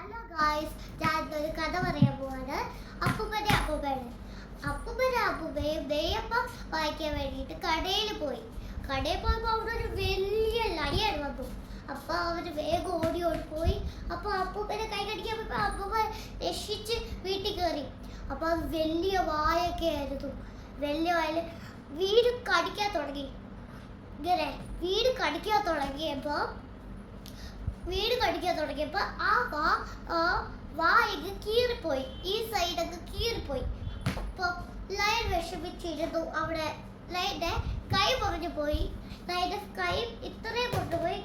Hello guys, ഞാൻ ഒരു കഥ പറയാൻ പോവാണ്. അപ്പൂപ്പന്റെ അപ്പൂപ്പയാണ്. അപ്പൂപ്പന്റെ അപ്പൂപ്പയും നെയ്യപ്പം വാങ്ങിക്കാൻ വേണ്ടിയിട്ട് കടയിൽ പോയപ്പോൾ അവിടെ ഒരു വലിയ ലയൺ വന്നു. അപ്പൊ അവര് വേഗം ഓടി പോയി. അപ്പൊ അപ്പൂപ്പനെ കൈ കടിക്കാൻ പോയപ്പോ അപ്പൂപ്പൻ രക്ഷിച്ച് വീട്ടിൽ കയറി. അപ്പൊ അത് വലിയ വായൊക്കെ ആയിരുന്നു. വലിയ വായ വീട് കടിക്കാൻ തുടങ്ങി. ഇങ്ങനെ വീട് കടിക്കാൻ തുടങ്ങിയപ്പോ ആ വാ കീറിപ്പോയി. ഈ സൈഡൊക്കെ കീറിപ്പോയി. അപ്പൊ ലയൺ വിഷമിച്ചിരുന്നു. അവിടെ ലയന്റെ കൈ പറഞ്ഞു പോയി. ലയന്റെ കൈ ഇത്രയും പുറത്തുപോയി.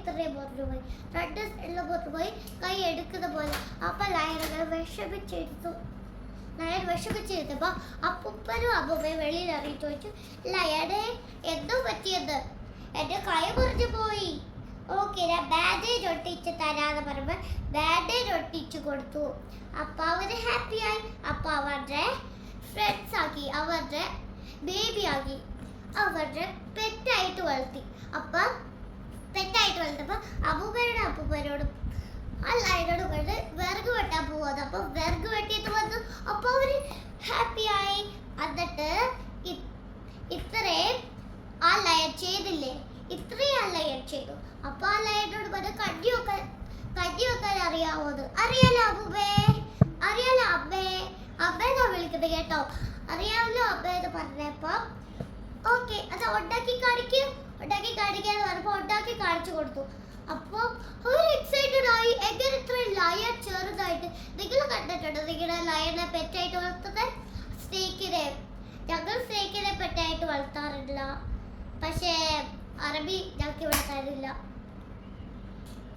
രണ്ട് എല്ലാം പുറത്തുപോയി. കൈ എടുക്കുന്ന പോലെ. അപ്പൊ ലയൻ വിഷമിച്ചിരുന്നപ്പോ അപ്പൂപ്പനും അമ്മൂമ്മയും വെളിയിൽ ഇറങ്ങിയിട്ട് ചോദിച്ചു, ലയനെ എന്തോ പറ്റിയത്? എന്റെ കൈ മുറിഞ്ഞു പോയി. ഓക്കെ, ഞാൻ ബാൻഡേജ് ഒട്ടിച്ച് തരാന്ന് പറയുമ്പോൾ ബാൻഡേജ് ഒട്ടിച്ചു കൊടുത്തു. അപ്പൊ അവര് ഹാപ്പിയായി. അപ്പൊ അവരുടെ ഫ്രണ്ട്സ് ആക്കി, അവരുടെ ബേബി ആക്കി, അവരുടെ പെറ്റായിട്ട് വളർത്തി. അപ്പൊ പെറ്റായിട്ട് വളർത്തപ്പോ അപ്പൂപ്പനോടും ആ ലയനോട് കൊണ്ട് വിറക് വെട്ടാൻ പോവാത്. അപ്പൊ വിറക് വെട്ടിയിട്ട് വന്നു. അപ്പൊ അവര് ഹാപ്പിയായി. എന്നിട്ട് ഇത്രയും ആ ലയൻ ചെയ്തില്ലേ, ഇത്രയും ആ ലയൻ ചെയ്തു. അപ്പൊ ആ ലയനോട് പറഞ്ഞ കഞ്ഞി വെക്കാൻ അറിയാവോന്ന്. അറിയാലോ അമ്മൂമ്മേ, അറിയാലോ അമ്മേന്നാ വിളിക്കുന്നത് കേട്ടോ, അറിയാമല്ലോ അമ്മേന്ന് പറഞ്ഞപ്പോ ഓക്കെ അത് ഉണ്ടാക്കി കാണിക്കാന്ന് പറഞ്ഞപ്പോ ഉണ്ടാക്കി കാണിച്ചു കൊടുത്തു. അപ്പൊ അവർ എക്സൈറ്റഡ് ആയി. എങ്ങനെ ഇത്രയും ലയൺ ചെറുതായിട്ട് നിങ്ങൾ കണ്ടിട്ടുണ്ടോ? നിങ്ങളുടെ ലയനെ പെറ്റായിട്ട് വളർത്തുന്നത്? സ്നേക്കിനെ ഞങ്ങൾ സ്നേക്കിനെ പെറ്റായിട്ട് വളർത്താറില്ല. പക്ഷേ അറബി ഞങ്ങൾക്ക് ഇവിടെ തരില്ല.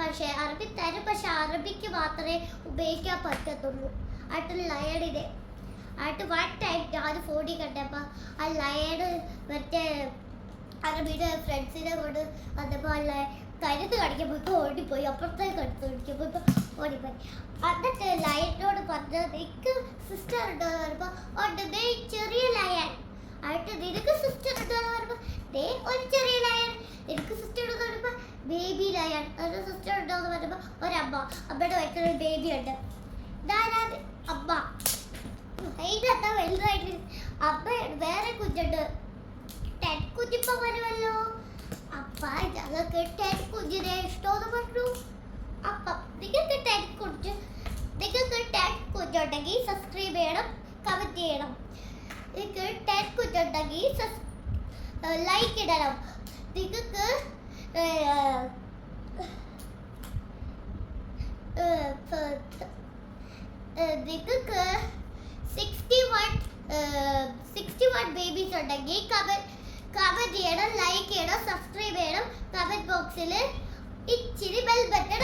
പക്ഷെ അറബി തരും. പക്ഷെ അറബിക്ക് മാത്രമേ ഉപയോഗിക്കാൻ പറ്റത്തുള്ളൂ. ലയണിനെ വൺ ടൈം ഞാൻ ഫോണിൽ കണ്ടപ്പോൾ ആ ലയണ് മറ്റേ അറബിയുടെ ഫ്രണ്ട്സിനെ കൊണ്ട് വന്നപ്പോൾ കരുത്ത് കടിക്കാൻ പോയപ്പോൾ ഓടിപ്പോയി. അപ്പുറത്തെ കരുത്ത് കടിക്കാൻ പോയപ്പോൾ ഓടിപ്പോയി. എന്നിട്ട് ലയനോട് പറഞ്ഞത്, എനിക്ക് സിസ്റ്റർ ഉണ്ടോ എന്ന് പറയുമ്പോൾ ഉണ്ട്, ദേ ചെറിയ ലയൻ. നിനക്ക് സിസ്റ്റർ ഉണ്ടോ എന്ന് പറയുമ്പോൾ ദേ ഒരു ചെറിയ ലയൻ. എനിക്ക് സിസ്റ്റർ ഉണ്ടോ എന്ന് പറയുമ്പോൾ ബേബി ലയൻ. ഒരു സിസ്റ്റർ ഉണ്ടോ എന്ന് പറയുമ്പോൾ ഒരമ്മ, അമ്മയുടെ വയറ്റിൽ ബേബി ഉണ്ട്. ഇതാരാണ്? അമ്മ. അതിനകത്താ വലുതായിട്ട് അമ്മ വേറെ കുഞ്ഞുണ്ട്. ടെൻ കുഞ്ഞിപ്പോ വരുമല്ലോ. അപ്പ ഞങ്ങൾക്ക് ടെൻ കുഞ്ഞിനെ ഇഷ്ടമെന്ന് പറഞ്ഞു. അപ്പം നിങ്ങൾക്ക് ടെൻ കുഞ്ഞുണ്ടെങ്കിൽ സബ്സ്ക്രൈബ് ചെയ്യണം, കമന്റ് ചെയ്യണം. നിങ്ങൾക്ക് ടെൻ കുഞ്ഞുണ്ടെങ്കിൽ ലൈക്ക് ഇടണം. നിങ്ങൾക്ക് നിങ്ങൾക്ക് 61 ബേബീസ് ഉണ്ടെങ്കിൽ കമന്റ് ചെയ്യണം, ലൈക്ക് ചെയ്യണം, സബ്സ്ക്രൈബ് ചെയ്യണം. കമന്റ് ബോക്സിൽ ഇച്ചിരി ബെൽ ബട്ടൺ